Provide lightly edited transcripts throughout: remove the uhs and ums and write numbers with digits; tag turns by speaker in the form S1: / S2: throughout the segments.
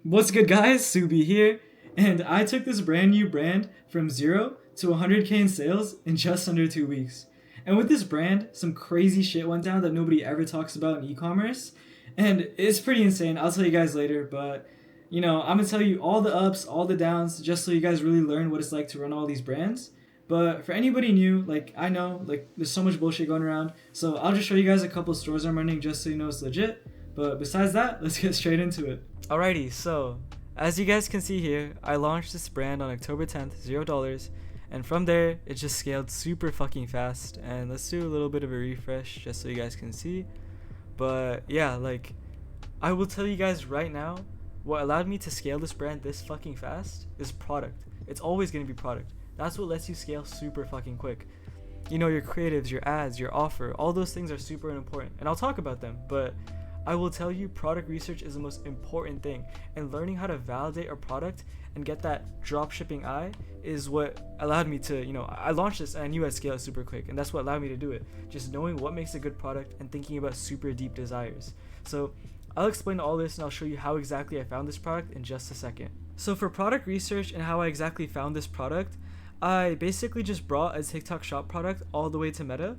S1: What's good, guys? Subi here, and I took this brand new brand from 0 to 100k in sales in just under 2 weeks. And with this brand, some crazy shit went down that nobody ever talks about in e-commerce, and it's pretty insane. I'll tell you guys later, but I'm gonna tell you all the ups, all the downs, just so you guys really learn what it's like to run all these brands. But for anybody new, I know, there's so much bullshit going around, so I'll just show you guys a couple stores I'm running just so you know it's legit. But besides that, let's get straight into it. Alrighty, so as you guys can see here, I launched this brand on October 10th, $0, and from there it just scaled super fucking fast. And let's do a little bit of a refresh just so you guys can see. But yeah, I will tell you guys right now, what allowed me to scale this brand this fucking fast is product. It's always going to be product. That's what lets you scale super fucking quick. Your creatives, your ads, your offer, all those things are super important, and I'll talk about them, but I will tell you, product research is the most important thing, and learning how to validate a product and get that drop shipping eye is what allowed me to, I launched this and I knew I'd scale it super quick, and that's what allowed me to do it. Just knowing what makes a good product and thinking about super deep desires. So I'll explain all this and I'll show you how exactly I found this product in just a second. So for product research and how I exactly found this product, I basically just brought a TikTok shop product all the way to Meta.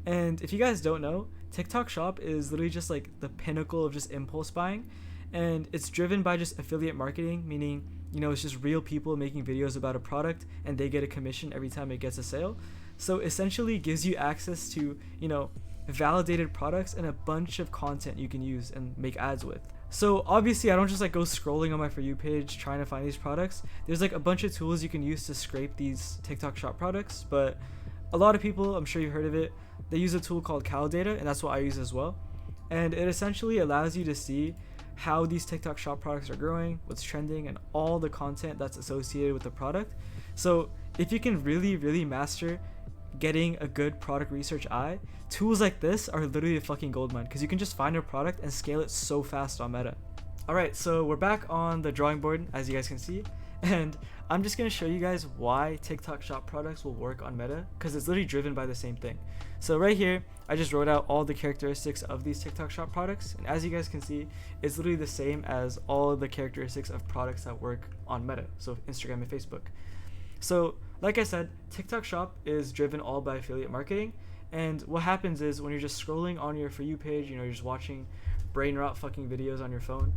S1: And if you guys don't know, TikTok shop is literally just the pinnacle of just impulse buying, and it's driven by just affiliate marketing, meaning it's just real people making videos about a product and they get a commission every time it gets a sale. So essentially it gives you access to validated products and a bunch of content you can use and make ads with. So obviously I don't just go scrolling on my For You page trying to find these products. There's a bunch of tools you can use to scrape these TikTok shop products, but a lot of people, I'm sure you've heard of it, they use a tool called Data, and that's what I use as well. And it essentially allows you to see how these TikTok shop products are growing, what's trending, and all the content that's associated with the product. So if you can really, really master getting a good product research eye, tools like this are literally a fucking goldmine, because you can just find a product and scale it so fast on Meta. Alright, so we're back on the drawing board, as you guys can see, and I'm just going to show you guys why TikTok shop products will work on Meta, because it's literally driven by the same thing. So right here, I just wrote out all the characteristics of these TikTok shop products, and as you guys can see, it's literally the same as all of the characteristics of products that work on Meta, so Instagram and Facebook. So like I said, TikTok shop is driven all by affiliate marketing, and what happens is when you're just scrolling on your For You page, you're just watching brain rot fucking videos on your phone,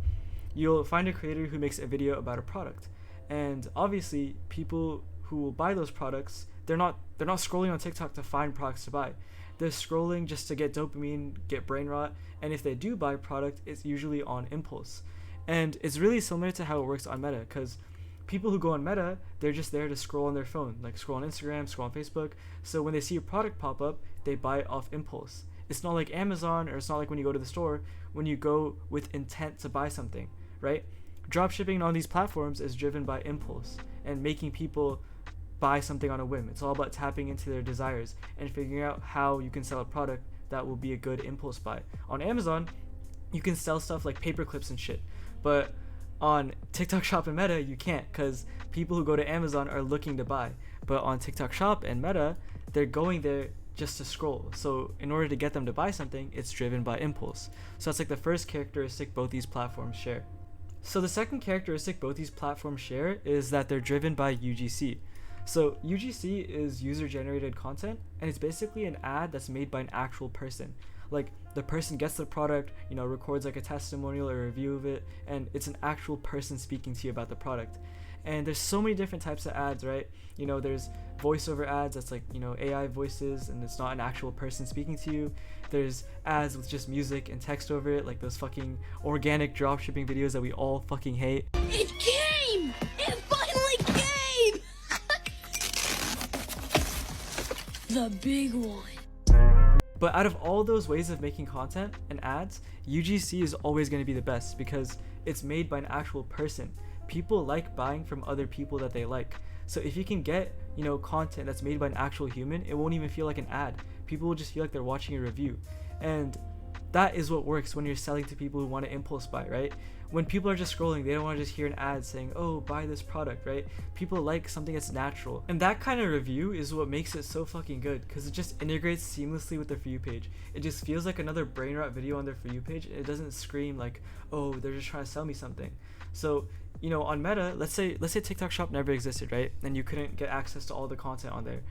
S1: you'll find a creator who makes a video about a product. And obviously people who will buy those products, they're not scrolling on TikTok to find products to buy. They're scrolling just to get dopamine, get brain rot, and if they do buy a product, it's usually on impulse. And it's really similar to how it works on Meta, because people who go on Meta, they're just there to scroll on their phone, scroll on Instagram, scroll on Facebook. So when they see a product pop up, they buy it off impulse. It's not like Amazon, or it's not like when you go to the store, when you go with intent to buy something, right? Dropshipping on these platforms is driven by impulse and making people buy something on a whim. It's all about tapping into their desires and figuring out how you can sell a product that will be a good impulse buy. On Amazon, you can sell stuff like paper clips and shit, but on TikTok Shop and Meta, you can't, because people who go to Amazon are looking to buy. But on TikTok Shop and Meta, they're going there just to scroll. So in order to get them to buy something, it's driven by impulse. So that's the first characteristic both these platforms share. So the second characteristic both these platforms share is that they're driven by UGC. So UGC is user-generated content, and it's basically an ad that's made by an actual person. The person gets the product, records a testimonial or a review of it, and it's an actual person speaking to you about the product. And there's so many different types of ads, right? There's voiceover ads that's AI voices, and it's not an actual person speaking to you. There's ads with just music and text over it, like those fucking organic dropshipping videos that we all fucking hate.
S2: It came! It finally came! The big one.
S1: But out of all those ways of making content and ads, UGC is always going to be the best, because it's made by an actual person. People like buying from other people that they like. So if you can get, content that's made by an actual human, it won't even feel like an ad. People will just feel like they're watching a review. And that is what works when you're selling to people who want to impulse buy, right? When people are just scrolling, they don't want to just hear an ad saying, oh, buy this product, right? People like something that's natural. And that kind of review is what makes it so fucking good, because it just integrates seamlessly with their For You page. It just feels like another brain rot video on their For You page. It doesn't scream like, oh, they're just trying to sell me something. So, on Meta, let's say TikTok Shop never existed, right? And you couldn't get access to all the content on there.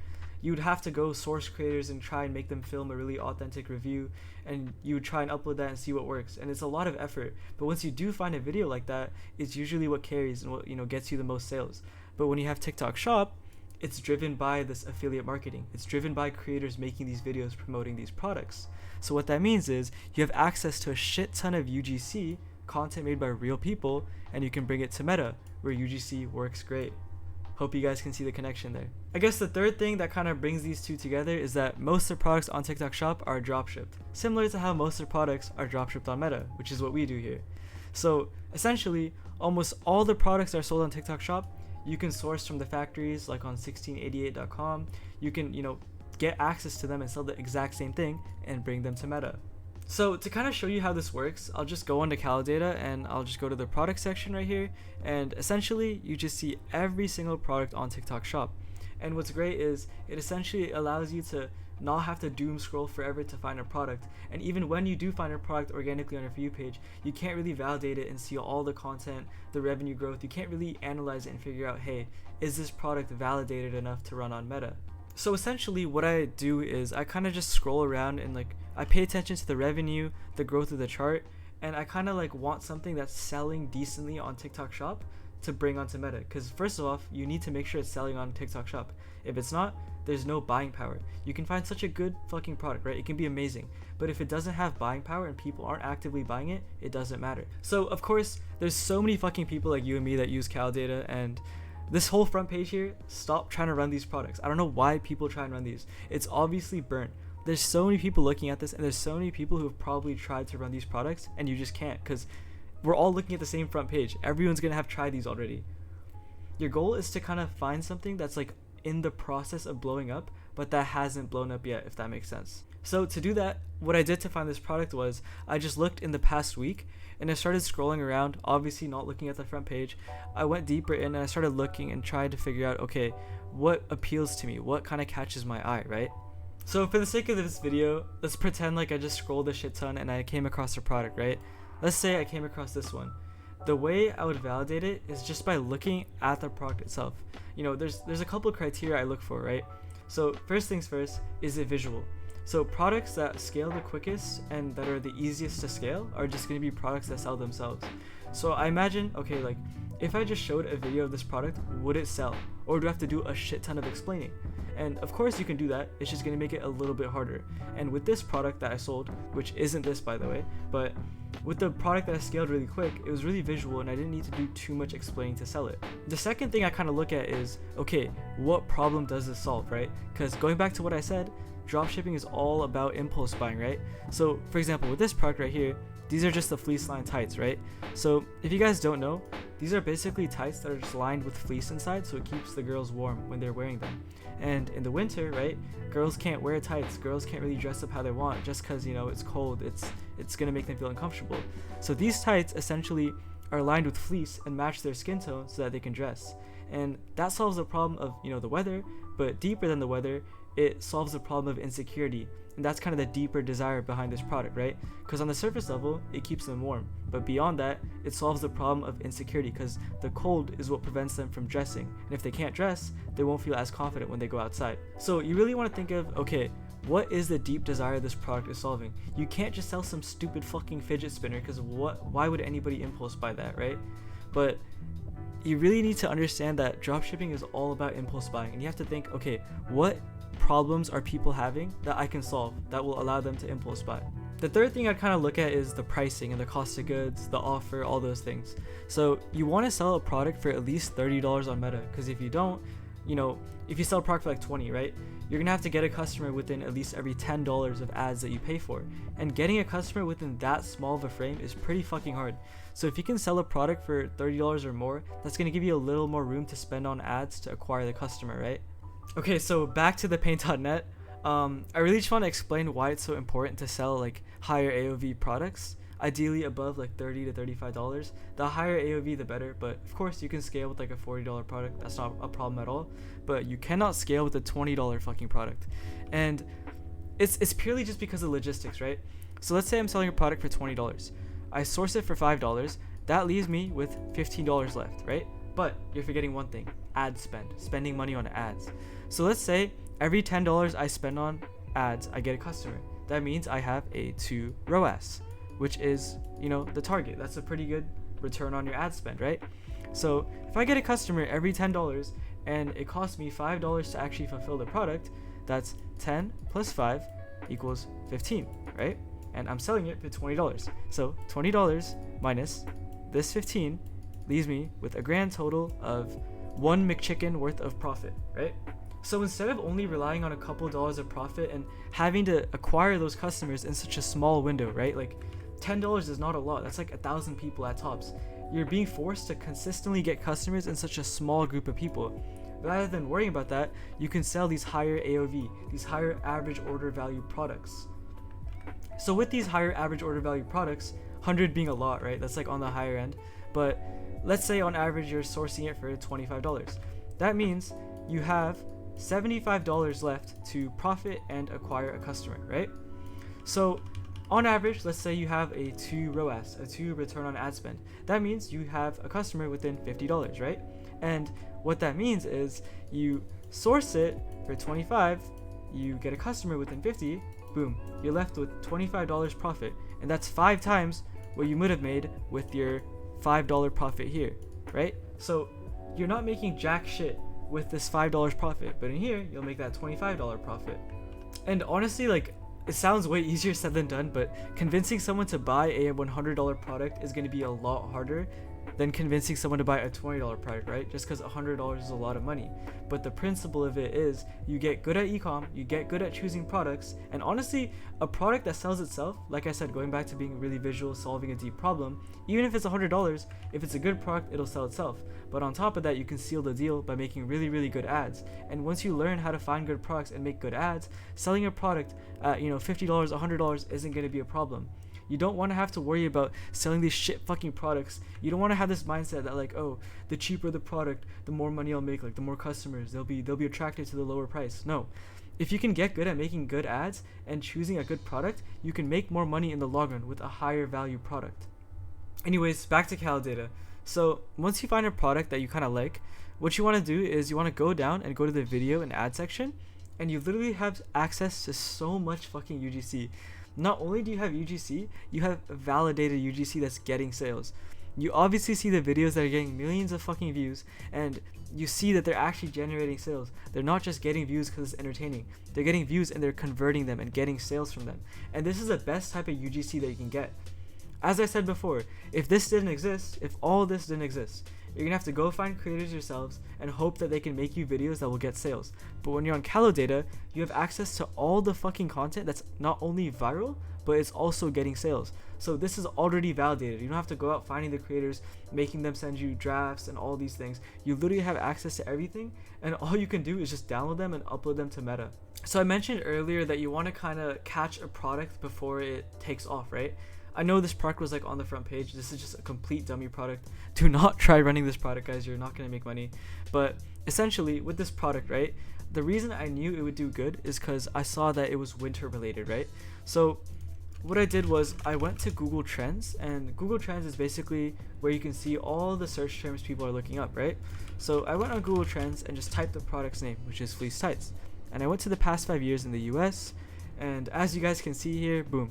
S1: You would have to go source creators and try and make them film a really authentic review, and you would try and upload that and see what works. And it's a lot of effort. But once you do find a video like that, it's usually what carries and what gets you the most sales. But when you have TikTok Shop, it's driven by this affiliate marketing. It's driven by creators making these videos promoting these products. So what that means is you have access to a shit ton of UGC content made by real people, and you can bring it to Meta, where UGC works great. Hope you guys can see the connection there. I guess the third thing that kind of brings these two together is that most of the products on TikTok Shop are dropshipped, similar to how most of the products are dropshipped on Meta, which is what we do here. So essentially, almost all the products that are sold on TikTok Shop, you can source from the factories, like on 1688.com. You can, get access to them and sell the exact same thing and bring them to Meta. So to kind of show you how this works, I'll just go onto Calidata and I'll just go to the product section right here, and essentially you just see every single product on TikTok Shop. And what's great is it essentially allows you to not have to doom scroll forever to find a product, and even when you do find a product organically on your For You page, you can't really validate it and see all the content, the revenue growth. You can't really analyze it and figure out, hey, is this product validated enough to run on Meta? So essentially what I do is I kind of just scroll around and I pay attention to the revenue, the growth of the chart, and I kind of want something that's selling decently on TikTok Shop to bring onto Meta. Because first of all, you need to make sure it's selling on TikTok Shop. If it's not, there's no buying power. You can find such a good fucking product, right? It can be amazing, but if it doesn't have buying power and people aren't actively buying it, it doesn't matter. So of course, there's so many fucking people like you and me that use Calidata, and this whole front page here, stop trying to run these products. I don't know why people try and run these. It's obviously burnt. There's so many people looking at this, and there's so many people who have probably tried to run these products, and you just can't, because we're all looking at the same front page. Everyone's gonna have tried these already. Your goal is to kind of find something that's in the process of blowing up, but that hasn't blown up yet, if that makes sense. So to do that, what I did to find this product was I just looked in the past week, and I started scrolling around, obviously not looking at the front page. I went deeper in and I started looking and tried to figure out, okay, what appeals to me? What kind of catches my eye, right? So for the sake of this video, let's pretend like I just scrolled a shit ton and I came across a product, right? Let's say I came across this one. The way I would validate it is just by looking at the product itself. There's a couple of criteria I look for, right? So first things first, is it visual? So products that scale the quickest and that are the easiest to scale are just going to be products that sell themselves. So I imagine, okay, if I just showed a video of this product, would it sell? Or do I have to do a shit ton of explaining? And of course you can do that, it's just going to make it a little bit harder. And with this product that I sold, which isn't this by the way, but with the product that I scaled really quick, it was really visual and I didn't need to do too much explaining to sell it. The second thing I kind of look at is, okay, what problem does this solve, right? Because going back to what I said, dropshipping is all about impulse buying, right? So for example, with this product right here, these are just the fleece lined tights, right? So if you guys don't know, these are basically tights that are just lined with fleece inside, so it keeps the girls warm when they're wearing them. And in the winter, right, girls can't wear tights, girls can't really dress up how they want just because it's cold, it's gonna make them feel uncomfortable. So these tights essentially are lined with fleece and match their skin tone so that they can dress. And that solves the problem of the weather, but deeper than the weather, it solves the problem of insecurity. And that's kind of the deeper desire behind this product, right? Because on the surface level, it keeps them warm. But beyond that, it solves the problem of insecurity because the cold is what prevents them from dressing. And if they can't dress, they won't feel as confident when they go outside. So you really want to think of, okay, what is the deep desire this product is solving? You can't just sell some stupid fucking fidget spinner because why would anybody impulse buy that, right? But you really need to understand that dropshipping is all about impulse buying. And you have to think, okay, what problems are people having that I can solve that will allow them to impulse buy? The third thing I'd kind of look at is the pricing and the cost of goods, the offer, all those things. So you want to sell a product for at least $30 on Meta, because if you don't, if you sell a product for 20, right, you're gonna have to get a customer within at least every $10 of ads that you pay for. And getting a customer within that small of a frame is pretty fucking hard. So if you can sell a product for $30 or more, that's gonna give you a little more room to spend on ads to acquire the customer, right? Okay, so back to the paint.net. I really just want to explain why it's so important to sell higher AOV products, ideally above $30 to $35. The higher AOV the better, but of course you can scale with a $40 product. That's not a problem at all, but you cannot scale with a $20 fucking product. And it's purely just because of logistics, right? So let's say I'm selling a product for $20. I source it for $5,
S3: that leaves me with $15 left, right? But you're forgetting one thing: ad spend, spending money on ads. So let's say every $10 I spend on ads, I get a customer. That means I have a 2 ROAS, which is, the target. That's a pretty good return on your ad spend, right? So if I get a customer every $10 and it costs me $5 to actually fulfill the product, that's 10 plus 5 equals 15, right? And I'm selling it for $20. So $20 minus this 15 leaves me with a grand total of 1 McChicken worth of profit, right? So instead of only relying on a couple dollars of profit and having to acquire those customers in such a small window, right? Like $10 is not a lot. That's like 1,000 people at tops. You're being forced to consistently get customers in such a small group of people. Rather than worrying about that, you can sell these higher AOV, these higher average order value products. So with these higher average order value products, 100 being a lot, right? That's like on the higher end. But let's say on average you're sourcing it for $25. That means you have $75 left to profit and acquire a customer, right? So on average, let's say you have a 2 ROAS, a 2 return on ad spend. That means you have a customer within $50, right? And what that means is you source it for 25, you get a customer within 50, boom, you're left with $25 profit. And that's 5 times what you would have made with your $5 profit here, right? So you're not making jack shit with this $5 profit, but in here you'll make that $25 profit. And honestly, like, it sounds way easier said than done, but convincing someone to buy a $100 product is going to be a lot harder than convincing someone to buy a $20 product, right? Just because $100 is a lot of money. But the principle of it is you get good at ecom, you get good at choosing products, and honestly, a product that sells itself, like I said, going back to being really visual, solving a deep problem, even if it's $100, if it's a good product, it'll sell itself. But on top of that, you can seal the deal by making really, really good ads. And once you learn how to find good products and make good ads, selling a product at $50, $100 isn't going to be a problem. You don't want to have to worry about selling these shit fucking products. You don't want to have this mindset that like, oh, the cheaper the product, the more money I'll make, like the more customers, they'll be attracted to the lower price. No. If you can get good at making good ads and choosing a good product, you can make more money in the long run with a higher value product. Anyways, back to Cal data. So once you find a product that you kind of like, what you want to do is you want to go down and go to the video and ad section, and you literally have access to so much fucking UGC. Not only do you have UGC, you have validated UGC that's getting sales. You obviously see the videos that are getting millions of fucking views, and you see that they're actually generating sales. They're not just getting views because it's entertaining. They're getting views and they're converting them and getting sales from them. And this is the best type of UGC that you can get. As I said before, if this didn't exist, if all this didn't exist, you're gonna have to go find creators yourselves and hope that they can make you videos that will get sales. But when you're on Calo Data, you have access to all the fucking content that's not only viral, but it's also getting sales. So this is already validated. You don't have to go out finding the creators, making them send you drafts and all these things. You literally have access to everything, and all you can do is just download them and upload them to Meta. So I mentioned earlier that you want to kind of catch a product before it takes off, right? I know this product was like on the front page. This is just a complete dummy product. Do not try running this product, guys. You're not going to make money. But essentially with this product, right, the reason I knew it would do good is because I saw that it was winter related, right? So what I did was I went to Google Trends, and Google Trends is basically where you can see all the search terms people are looking up, right? So I went on Google Trends and just typed the product's name, which is fleece tights. And I went to the past 5 years in the US, and as you guys can see here, boom.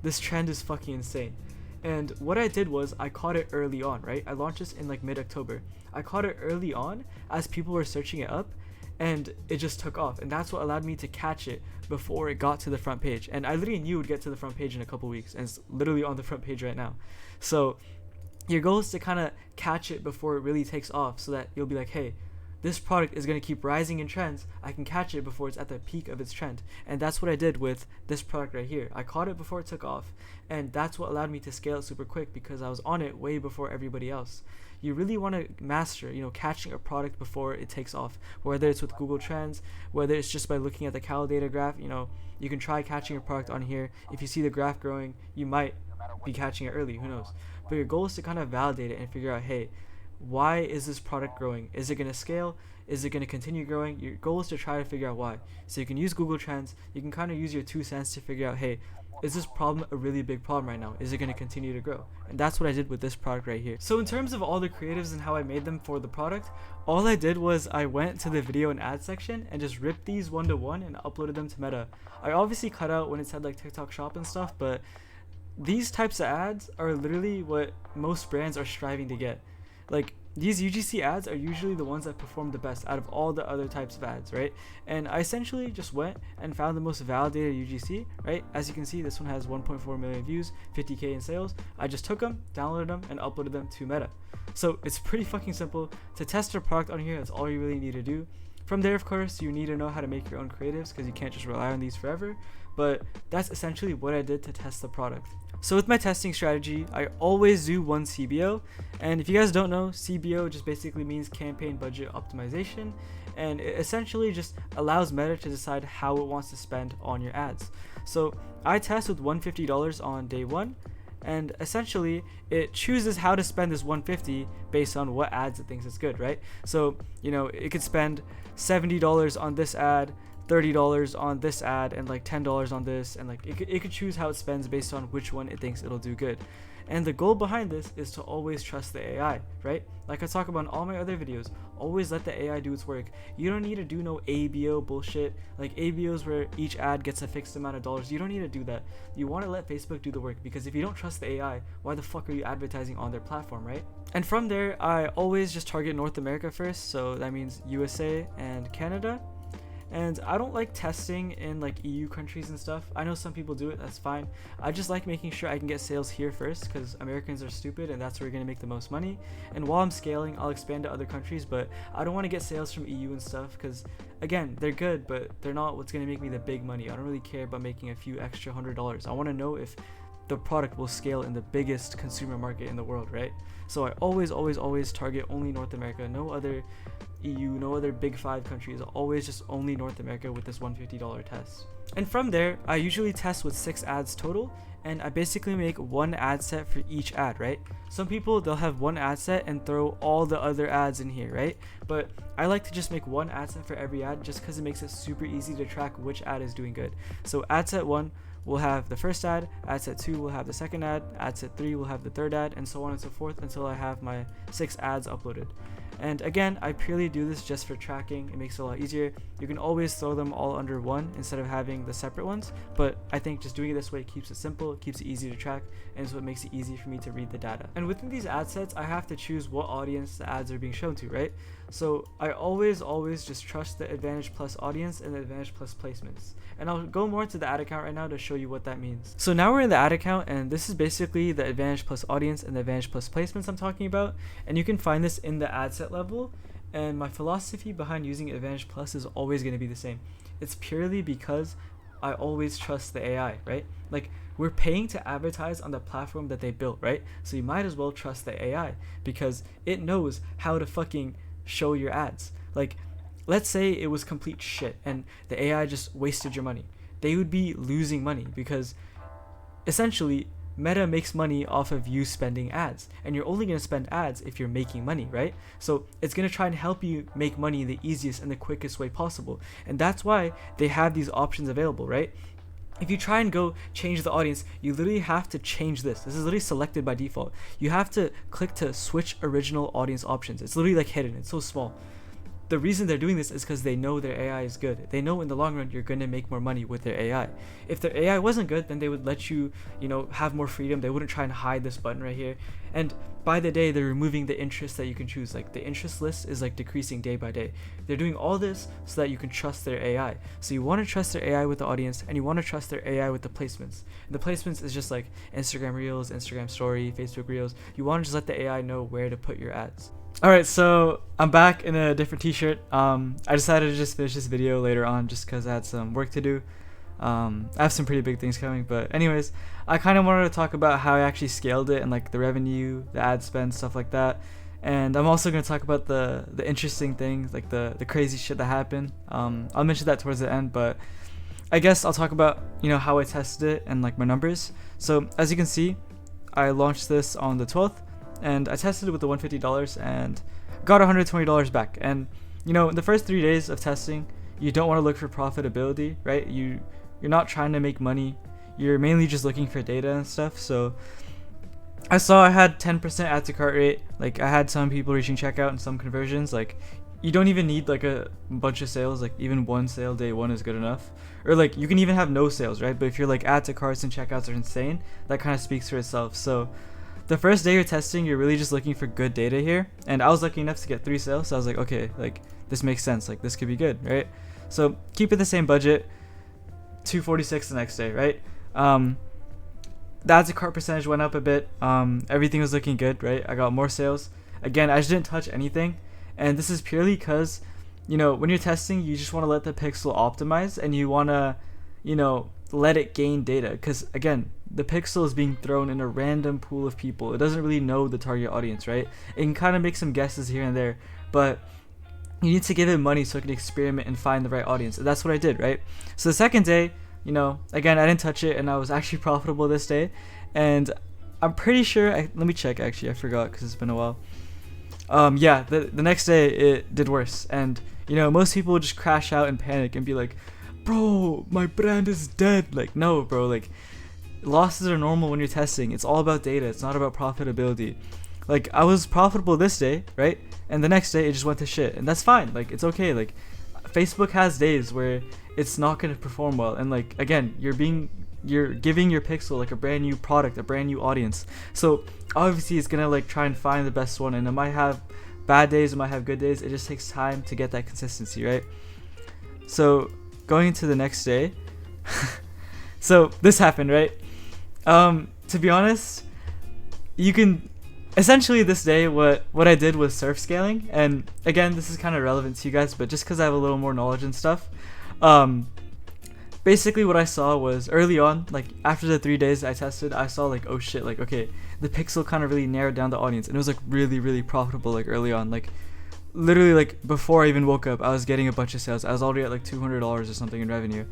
S3: This trend is fucking insane. And what I did was I caught it early on, right? I launched this in like mid-October. I caught it early on as people were searching it up, and it just took off. And that's what allowed me to catch it before it got to the front page. And I literally knew it would get to the front page in a couple weeks, and it's literally on the front page right now. So your goal is to kind of catch it before it really takes off, so that you'll be like, hey, this product is going to keep rising in trends. I can catch it before it's at the peak of its trend. And that's what I did with this product right here. I caught it before it took off, and that's what allowed me to scale it super quick because I was on it way before everybody else. You really want to master, catching a product before it takes off, whether it's with Google Trends, whether it's just by looking at the Cal data graph. You can try catching a product on here. If you see the graph growing, you might be catching it early, who knows. But your goal is to kind of validate it and figure out, hey, why is this product growing? Is it going to scale? Is it going to continue growing? Your goal is to try to figure out why. So you can use Google Trends. You can kind of use your 2 cents to figure out, hey, is this problem a really big problem right now? Is it going to continue to grow? And that's what I did with this product right here. So in terms of all the creatives and how I made them for the product, all I did was I went to the video and ad section and just ripped these one to one and uploaded them to Meta. I obviously cut out when it said like TikTok Shop and stuff, but these types of ads are literally what most brands are striving to get. Like, these UGC ads are usually the ones that perform the best out of all the other types of ads, right? And I essentially just went and found the most validated UGC, right? As you can see, this one has 1.4 million views, 50K in sales. I just took them, downloaded them, and uploaded them to Meta. So it's pretty fucking simple. To test your product on here, that's all you really need to do. From there, of course, you need to know how to make your own creatives because you can't just rely on these forever. But that's essentially what I did to test the product. So with my testing strategy, I always do one CBO. And if you guys don't know, CBO just basically means campaign budget optimization. And it essentially just allows Meta to decide how it wants to spend on your ads. So I test with $150 on day one. And essentially, it chooses how to spend this $150 based on what ads it thinks is good, right? So, you know, it could spend $70 on this ad, $30 on this ad, and like $10 on this, and like it could choose how it spends based on which one it thinks it'll do good. And the goal behind this is to always trust the AI, right? Like I talk about in all my other videos, always let the AI do its work. You don't need to do no ABO bullshit, like ABOs where each ad gets a fixed amount of dollars. You don't need to do that. You want to let Facebook do the work, because if you don't trust the AI, why the fuck are you advertising on their platform, right? And from there, I always just target North America first, so that means USA and Canada. And I don't like testing in like EU countries and stuff. I know some people do it, that's fine. I just like making sure I can get sales here first, because Americans are stupid and that's where we're going to make the most money. And while I'm scaling, I'll expand to other countries, but I don't want to get sales from EU and stuff, because again, they're good, but they're not what's going to make me the big money. I don't really care about making a few extra $100. I want to know if the product will scale in the biggest consumer market in the world, right? So I always target only North America, no other EU, no other big 5 countries, always just only North America with this $150 test. And from there, I usually test with 6 ads total, and I basically make one ad set for each ad, right? Some people, they'll have one ad set and throw all the other ads in here, right? But I like to just make one ad set for every ad, just because it makes it super easy to track which ad is doing good. So ad set 1 will have the first ad set 2 will have the second ad set 3 will have the third ad, and so on and so forth until I have my 6 ads uploaded. And again, I purely do this just for tracking. It makes it a lot easier. You can always throw them all under one instead of having the separate ones, but I think just doing it this way keeps it simple, it keeps it easy to track, and it's what makes it easy for me to read the data. And within these ad sets, I have to choose what audience the ads are being shown to, right? So I always just trust the Advantage Plus audience and the Advantage Plus placements. And I'll go more into the ad account right now to show you what that means. So now we're in the ad account, and this is basically the Advantage Plus audience and the Advantage Plus placements I'm talking about. And you can find this in the ad set level. And my philosophy behind using Advantage Plus is always going to be the same. It's purely because I always trust the AI, right? Like, we're paying to advertise on the platform that they built, right? So you might as well trust the AI, because it knows how to fucking show your ads. Like, let's say it was complete shit and the AI just wasted your money. They would be losing money, because essentially Meta makes money off of you spending ads, and you're only going to spend ads if you're making money, right? So it's going to try and help you make money the easiest and the quickest way possible. And that's why they have these options available, right? If you try and go change the audience, you literally have to change this. This is literally selected by default. You have to click to switch original audience options. It's literally like hidden. It's so small. The reason they're doing this is because they know their AI is good. They know in the long run you're going to make more money with their AI. If their AI wasn't good, then they would let you, have more freedom. They wouldn't try and hide this button right here. And by the day, they're removing the interest that you can choose. Like, the interest list is like decreasing day by day. They're doing all this so that you can trust their AI. So you want to trust their AI with the audience, and you want to trust their AI with the placements. And the placements is just like Instagram Reels, Instagram Story, Facebook Reels. You want to just let the AI know where to put your ads. Alright, so I'm back in a different t-shirt. I decided to just finish this video later on just because I had some work to do. I have some pretty big things coming, but anyways, I kind of wanted to talk about how I actually scaled it and like the revenue, the ad spend, stuff like that. And I'm also going to talk about the interesting things, like the crazy shit that happened. I'll mention that towards the end, but I guess I'll talk about, how I tested it and like my numbers. So as you can see, I launched this on the 12th. and I tested it with the $150 and got $120 back. And you know, in the first 3 days of testing, you don't want to look for profitability, right? You're not trying to make money. You're mainly just looking for data and stuff. So I saw I had 10% add to cart rate. Like I had some people reaching checkout and some conversions. Like you don't even need like a bunch of sales. Like even one sale day one is good enough. Or like you can even have no sales, right? But if you're like add to carts and checkouts are insane, that kind of speaks for itself. So the first day you're testing, you're really just looking for good data here. And I was lucky enough to get 3 sales. So I was like, okay, like this makes sense. Like this could be good, right? So keep it the same budget. 246 the next day, right? The add to cart percentage went up a bit. Everything was looking good, right? I got more sales. Again, I just didn't touch anything. And this is purely because, you know, when you're testing, you just want to let the pixel optimize and you want to, you know, let it gain data. Because again, the pixel is being thrown in a random pool of people. It doesn't really know the target audience, right? It can kind of make some guesses here and there, but you need to give it money so it can experiment and find the right audience. And that's what I did, right? So the second day, you know, again, I didn't touch it and I was actually profitable this day. And I'm pretty sure, let me check actually, I forgot because it's been a while. Yeah, the next day it did worse. And, you know, most people would just crash out and panic and be like, bro, my brand is dead. Like, no, bro, like losses are normal when you're testing. It's all about data. It's not about profitability. Like I was profitable this day, right? And the next day it just went to shit. And that's fine. Like it's okay. Like Facebook has days where it's not going to perform well. And like, again, you're giving your pixel like a brand new product, a brand new audience. So obviously it's going to like try and find the best one. And it might have bad days, it might have good days. It just takes time to get that consistency, right? So going into the next day, so this happened, right? To be honest, you can essentially this day what I did was surf scaling. And again, this is kind of relevant to you guys, but just because I have a little more knowledge and stuff, basically what I saw was early on, like after the 3 days I tested, I saw like, oh shit, like okay, the pixel kind of really narrowed down the audience and it was like really profitable. Like early on, like literally like before I even woke up, I was getting a bunch of sales. I was already at like $200 or something in revenue,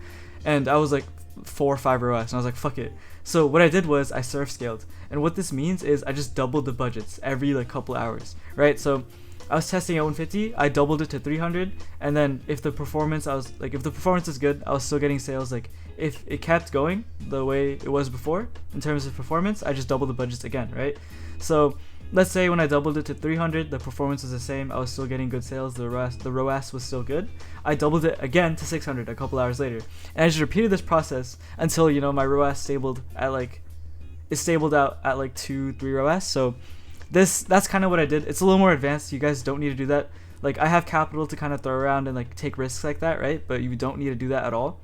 S3: and I was like 4 or 5 ROAS, and I was like, fuck it. So what I did was I surf scaled, and what this means is I just doubled the budgets every like couple hours, right? So I was testing at 150, I doubled it to 300, and then if the performance is good, I was still getting sales. Like if it kept going the way it was before in terms of performance, I just doubled the budgets again, right? So let's say when I doubled it to 300, the performance was the same, I was still getting good sales, the ROAS was still good. I doubled it again to 600 a couple hours later, and I just repeated this process until, you know, my ROAS stabled out at like 2-3 ROAS. So that's kind of what I did. It's a little more advanced. You guys don't need to do that. Like I have capital to kind of throw around and like take risks like that, right? But you don't need to do that at all.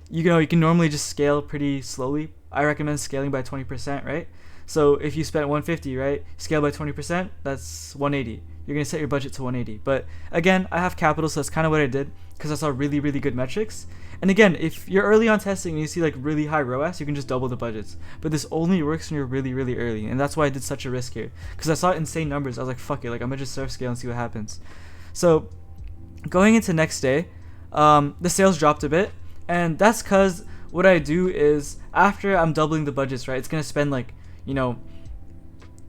S3: You know, you can normally just scale pretty slowly. I recommend scaling by 20%, right? So if you spent 150, right, scale by 20%, that's 180. You're going to set your budget to 180. But again, I have capital, so that's kind of what I did because I saw really good metrics. And again, if you're early on testing and you see like really high ROAS, you can just double the budgets. But this only works when you're really early. And that's why I did such a risk here, because I saw insane numbers. I was like, fuck it, like I'm going to just surf scale and see what happens. So going into next day, the sales dropped a bit. And that's because what I do is after I'm doubling the budgets, right, it's going to spend like, you know,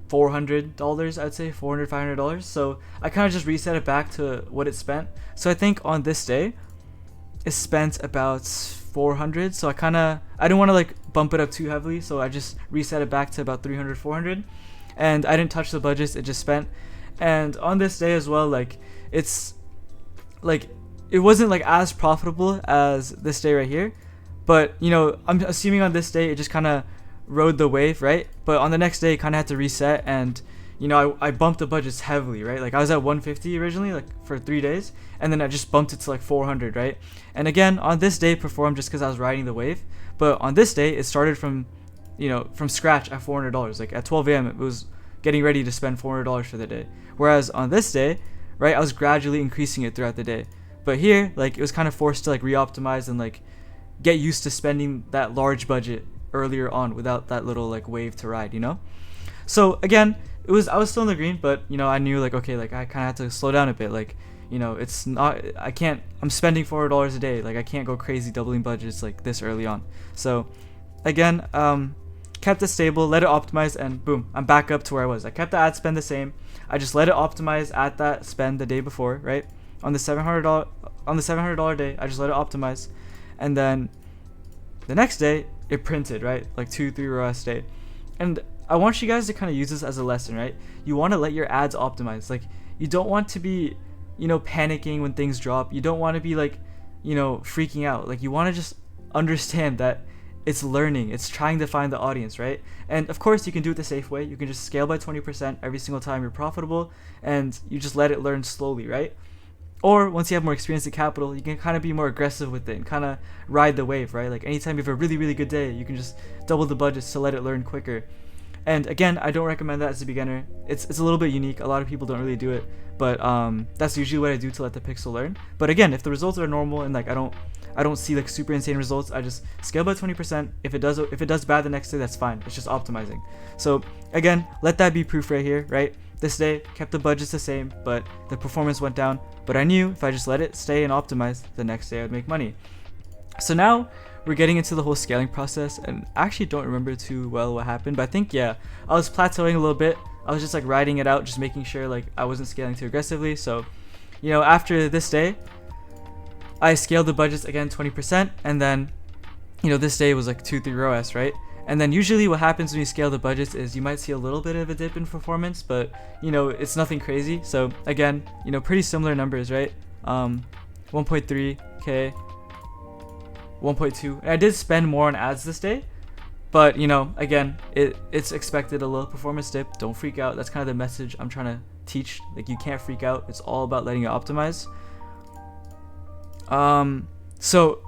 S3: $400, I'd say $400-$500. So I kind of just reset it back to what it spent. So I think on this day it spent about 400. So I didn't want to like bump it up too heavily, so I just reset it back to about 300-400, and I didn't touch the budgets. It just spent. And on this day as well, like it's like it wasn't like as profitable as this day right here, but you know, I'm assuming on this day it just kind of rode the wave, right? But on the next day, kind of had to reset, and you know, I bumped the budgets heavily, right? Like I was at 150 originally, like for 3 days, and then I just bumped it to like 400, right? And again, on this day, performed just because I was riding the wave. But on this day, it started from, you know, from scratch at $400. Like at 12 a.m., it was getting ready to spend $400 for the day. Whereas on this day, right, I was gradually increasing it throughout the day. But here, like it was kind of forced to like re-optimize and like get used to spending that large budget earlier on without that little like wave to ride, you know? So again, I was still in the green, but you know, I knew like, okay, like I kind of had to slow down a bit. Like, you know, I'm spending $400 a day. Like I can't go crazy doubling budgets like this early on. So again, kept it stable, let it optimize, and boom, I'm back up to where I was. I kept the ad spend the same. I just let it optimize at that spend the day before, right? On the $700 day, I just let it optimize, and then the next day it printed, right? Like 2-3 ROAS day. And I want you guys to kind of use this as a lesson, right? You want to let your ads optimize. Like, you don't want to be, panicking when things drop. You don't want to be like, freaking out. Like, you want to just understand that it's learning, it's trying to find the audience, right? And of course you can do it the safe way. You can just scale by 20% every single time you're profitable, and you just let it learn slowly, right? Or once you have more experience in capital, you can kind of be more aggressive with it and kind of ride the wave, right? Like, anytime you have a really, really good day, you can just double the budgets to let it learn quicker. And again, I don't recommend that as a beginner. It's a little bit unique. A lot of people don't really do it, but that's usually what I do to let the pixel learn. But again, if the results are normal and like I don't see like super insane results, I just scale by 20%. If it does bad the next day, that's fine. It's just optimizing. So again, let that be proof right here, right? This day kept the budgets the same, but the performance went down. But I knew if I just let it stay and optimize, the next day I'd make money. So now we're getting into the whole scaling process, and I actually don't remember too well what happened, but I think, yeah, I was plateauing a little bit. I was just like riding it out, just making sure like I wasn't scaling too aggressively. So, after this day, I scaled the budgets again 20%, and then, this day was like 2-3 ROAS, right? And then usually what happens when you scale the budgets is you might see a little bit of a dip in performance, but it's nothing crazy. So again, pretty similar numbers, right? 1.3k, 1.2. And I did spend more on ads this day, but again, it's expected a little performance dip. Don't freak out. That's kind of the message I'm trying to teach. Like, you can't freak out. It's all about letting it optimize. So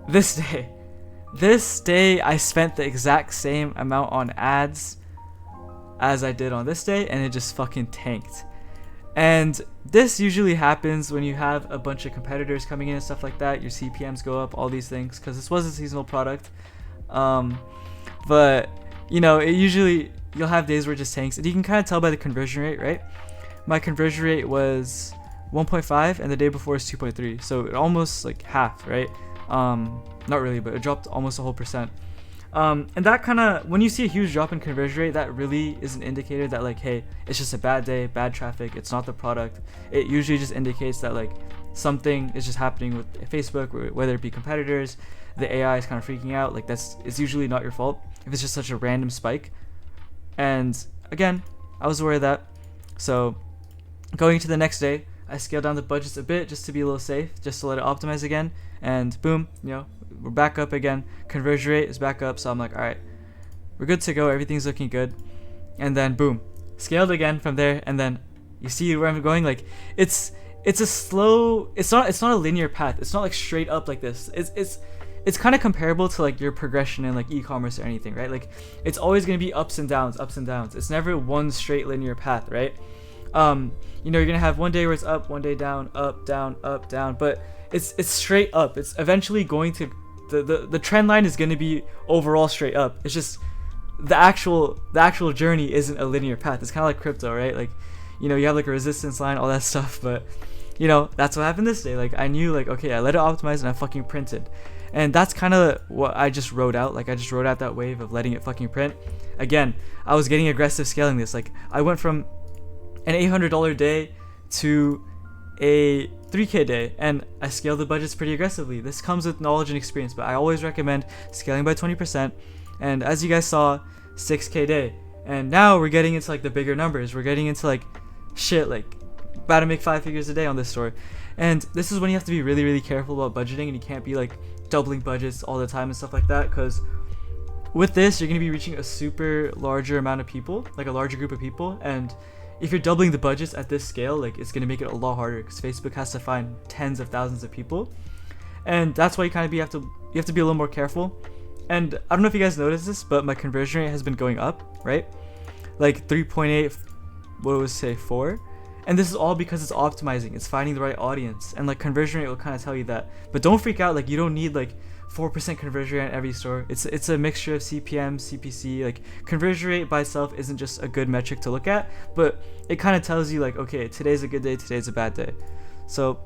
S3: this day I spent the exact same amount on ads as I did on this day, and it just fucking tanked. And this usually happens when you have a bunch of competitors coming in and stuff like that. Your CPMs go up, all these things, because this was a seasonal product. But it usually, you'll have days where it just tanks, and you can kind of tell by the conversion rate, right? My conversion rate was 1.5, and the day before is 2.3, so it almost like half, right? Not really, but it dropped almost a whole percent. And that kind of, when you see a huge drop in conversion rate, that really is an indicator that like, hey, it's just a bad day, bad traffic, it's not the product. It usually just indicates that like something is just happening with Facebook, whether it be competitors, the AI is kind of freaking out. Like, it's usually not your fault if it's just such a random spike. And again, I was aware of that. So going into the next day, I scaled down the budgets a bit just to be a little safe, just to let it optimize again. And boom, we're back up again. Conversion rate is back up. So I'm like, all right, we're good to go. Everything's looking good. And then boom, scaled again from there. And then you see where I'm going. Like, it's a slow. It's not a linear path. It's not like straight up like this. It's kind of comparable to like your progression in like e-commerce or anything, right? Like, it's always gonna be ups and downs, ups and downs. It's never one straight linear path, right? You're gonna have one day where it's up, one day down, up, down, but it's straight up. It's eventually going to the trend line is gonna be overall straight up. It's just the actual journey isn't a linear path. It's kind of like crypto, right? Like, you have like a resistance line, all that stuff, but that's what happened this day. Like, I knew like, okay, I let it optimize and I fucking printed. And that's kind of what I just wrote out. Like, I just wrote out that wave of letting it fucking print. Again, I was getting aggressive scaling this. Like, I went from an $800 day to a 3K day, and I scaled the budgets pretty aggressively. This comes with knowledge and experience, but I always recommend scaling by 20%. And as you guys saw, 6K day. And now we're getting into like the bigger numbers. We're getting into like shit, like about to make 5 figures a day on this store. And this is when you have to be really, really careful about budgeting, and you can't be like doubling budgets all the time and stuff like that, because with this you're going to be reaching a super larger amount of people, like a larger group of people. And if you're doubling the budgets at this scale, like, it's going to make it a lot harder, because Facebook has to find tens of thousands of people. And that's why you kind of have to be a little more careful. And I don't know if you guys noticed this, but my conversion rate has been going up, right? Like 3.8, what would say 4? And this is all because it's optimizing. It's finding the right audience. And like, conversion rate will kind of tell you that. But don't freak out. Like, you don't need like 4% conversion rate on every store. It's a mixture of CPM, CPC. Like, conversion rate by itself isn't just a good metric to look at, but it kind of tells you like, okay, today's a good day, today's a bad day. So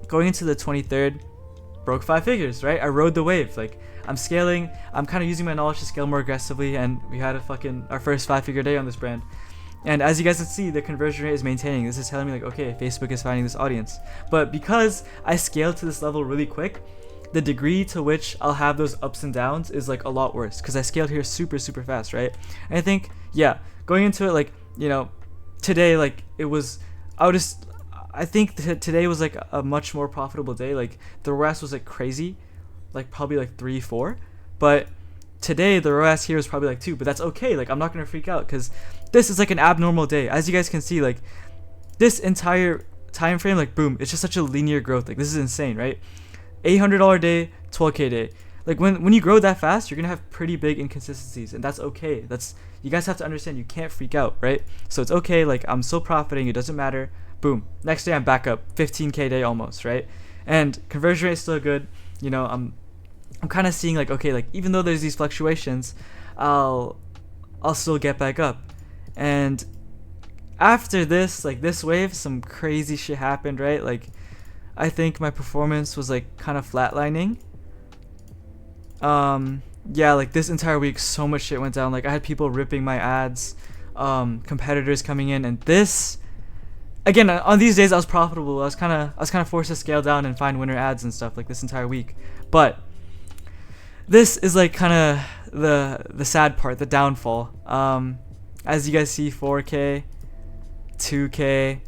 S3: going into the 23rd, broke 5 figures, right? I rode the wave. Like, I'm scaling. I'm kind of using my knowledge to scale more aggressively, and we had our first 5-figure day on this brand. And as you guys can see, the conversion rate is maintaining. This is telling me like, okay, Facebook is finding this audience. But because I scaled to this level really quick, the degree to which I'll have those ups and downs is like a lot worse, because I scaled here super fast, right? And I think, yeah, going into it, like, you know, today, like, I think today was like a much more profitable day. Like, the ROAS was like crazy, like probably like 3-4, but today the ROAS here is probably like 2, but that's okay. Like, I'm not gonna freak out, because this is like an abnormal day. As you guys can see, like, this entire time frame, like, boom, it's just such a linear growth. Like, this is insane, right? $800 day, 12K day. Like, when you grow that fast, you're gonna have pretty big inconsistencies, and that's okay. You guys have to understand, you can't freak out, right? So it's okay. Like, I'm still profiting, it doesn't matter. Boom, next day I'm back up, 15K day almost, right? And conversion rate is still good. You know, I'm kind of seeing like, okay, like, even though there's these fluctuations, I'll still get back up. And after this, like, this wave, some crazy shit happened, right? Like, I think my performance was like kind of flatlining. Yeah, like, this entire week, so much shit went down. Like, I had people ripping my ads, competitors coming in, and this, again, on these days I was profitable. I was kind of forced to scale down and find winner ads and stuff like this entire week. But this is like kind of the sad part, the downfall. As you guys see, 4K, 2K,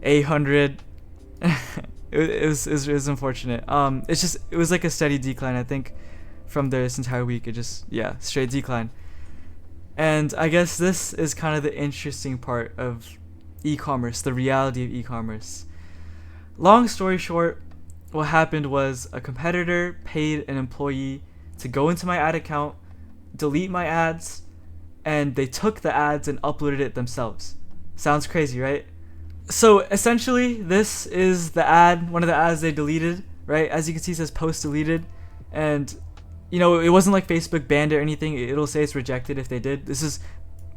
S3: 800. it was unfortunate. It was like a steady decline, I think, from this entire week. It just, yeah, straight decline. And I guess this is kind of the interesting part of e-commerce, the reality of e-commerce. Long story short, what happened was a competitor paid an employee to go into my ad account, delete my ads, and they took the ads and uploaded it themselves. Sounds crazy, right? So essentially, this is the ad, one of the ads they deleted, right? As you can see, it says post deleted, and you know, it wasn't like Facebook banned it or anything. It'll say it's rejected if they did. This is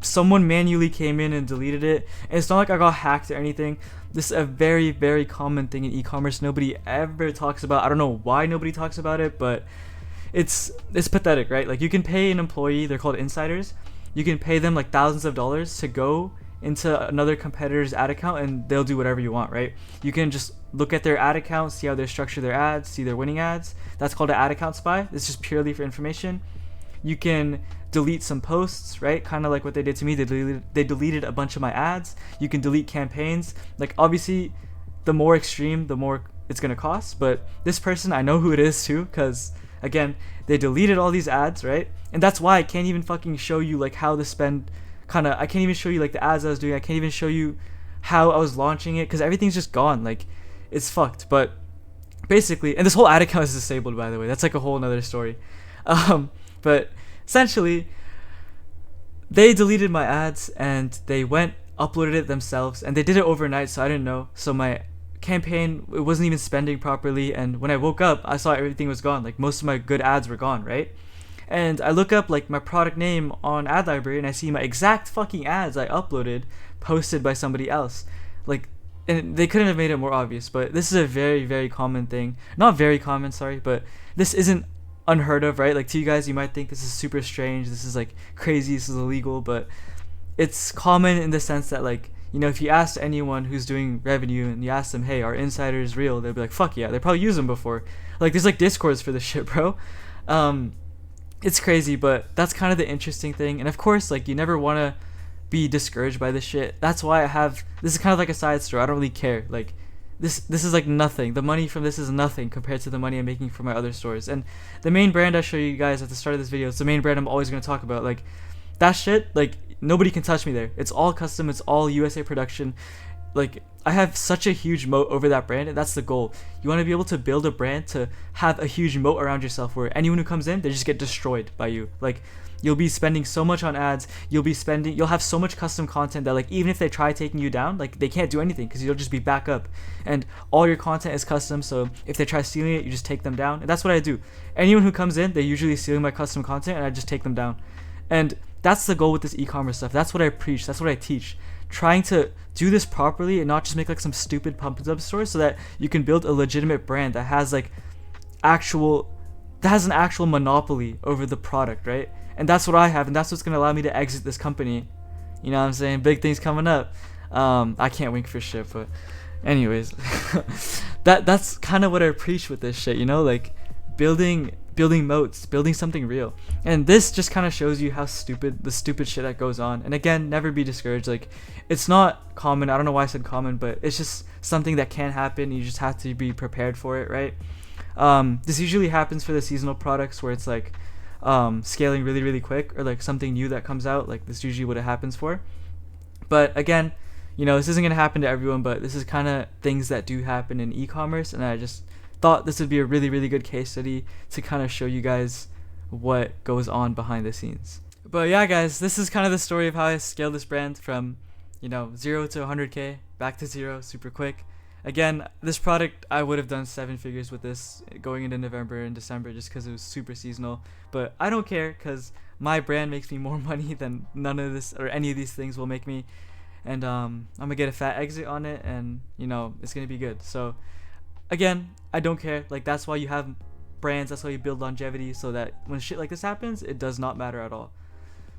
S3: someone manually came in and deleted it, and it's not like I got hacked or anything. This is a very common thing in e-commerce. Nobody ever talks about. I don't know why nobody talks about it, but it's pathetic, right? Like, you can pay an employee, they're called insiders. You can pay them like thousands of dollars to go into another competitor's ad account, and they'll do whatever you want, right? You can just look at their ad account, see how they structure their ads, see their winning ads. That's called an ad account spy. It's just purely for information. You can delete some posts, right? Kind of like what they did to me. They deleted a bunch of my ads. You can delete campaigns. Like, obviously, the more extreme, the more it's gonna cost. But this person, I know who it is too, because again, they deleted all these ads, right? And that's why I can't even fucking show you like how the spend I can't even show you like the ads I was doing. I can't even show you how I was launching it, because everything's just gone. Like, it's fucked. But basically, and this whole ad account is disabled, by the way. That's like a whole nother story. But essentially, they deleted my ads and they uploaded it themselves, and they did it overnight, so I didn't know. So my campaign, it wasn't even spending properly, and when I woke up, I saw everything was gone. Like, most of my good ads were gone, right? And I look up like my product name on ad library, and I see my exact fucking ads I uploaded posted by somebody else. Like, and they couldn't have made it more obvious, but this is a very common thing. Not very common, sorry, but this isn't unheard of, right? Like, to you guys, you might think this is super strange, this is like crazy, this is illegal, but it's common in the sense that, like, you know, if you ask anyone who's doing revenue and you ask them, hey, are insiders real? They'll be like, fuck yeah, they probably used them before. Like, there's like discords for this shit, bro. It's crazy, but that's kind of the interesting thing. And of course, like, you never want to be discouraged by this shit. That's why this is kind of like a side story. I don't really care. Like, this is like nothing. The money from this is nothing compared to the money I'm making from my other stores. And the main brand I show you guys at the start of this video, it's the main brand I'm always going to talk about. Like, that shit, like, nobody can touch me there. It's all custom, it's all USA production. Like, I have such a huge moat over that brand, and that's the goal. You want to be able to build a brand to have a huge moat around yourself where anyone who comes in, they just get destroyed by you. Like, you'll be spending so much on ads, you'll have so much custom content that, like, even if they try taking you down, like, they can't do anything because you'll just be back up. And all your content is custom, so if they try stealing it, you just take them down. And that's what I do. Anyone who comes in, they're usually stealing my custom content, and I just take them down. And that's the goal with this e-commerce stuff. That's what I preach. That's what I teach. trying to do this properly and not just make like some stupid pump and dump store, so that you can build a legitimate brand that has like an actual monopoly over the product, right? And that's what I have, and that's what's gonna allow me to exit this company. You know what I'm saying? Big things coming up. I can't wink for shit, but anyways, that's kind of what I preach with this shit, you know, like building moats, building something real. And this just kind of shows you how stupid shit that goes on. And again, never be discouraged. Like, it's not common. I don't know why I said common, but it's just something that can happen. You just have to be prepared for it, right? This usually happens for the seasonal products where it's like scaling really, really quick, or like something new that comes out. Like, this usually what it happens for. But again, you know, this isn't gonna happen to everyone, but this is kind of things that do happen in e-commerce, and I just thought this would be a really, really good case study to kind of show you guys what goes on behind the scenes. But yeah, guys, this is kind of the story of how I scaled this brand from, you know, 0 to 100K, back to 0 super quick. Again, this product, I would have done 7 figures with this going into November and December just because it was super seasonal. But I don't care, because my brand makes me more money than none of this or any of these things will make me. And I'm gonna get a fat exit on it, and you know, it's gonna be good. So again, I don't care. Like, that's why you have brands, that's why you build longevity, so that when shit like this happens, it does not matter at all.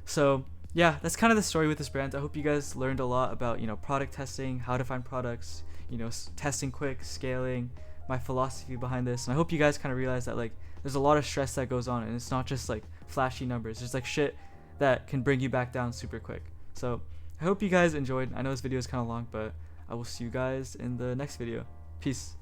S3: So yeah, that's kind of the story with this brand. I hope you guys learned a lot about, you know, product testing, how to find products, you know, testing quick, scaling, my philosophy behind this. And I hope you guys kind of realize that like there's a lot of stress that goes on, and it's not just like flashy numbers. There's like shit that can bring you back down super quick. So I hope you guys enjoyed. I know this video is kind of long, but I will see you guys in the next video. Peace.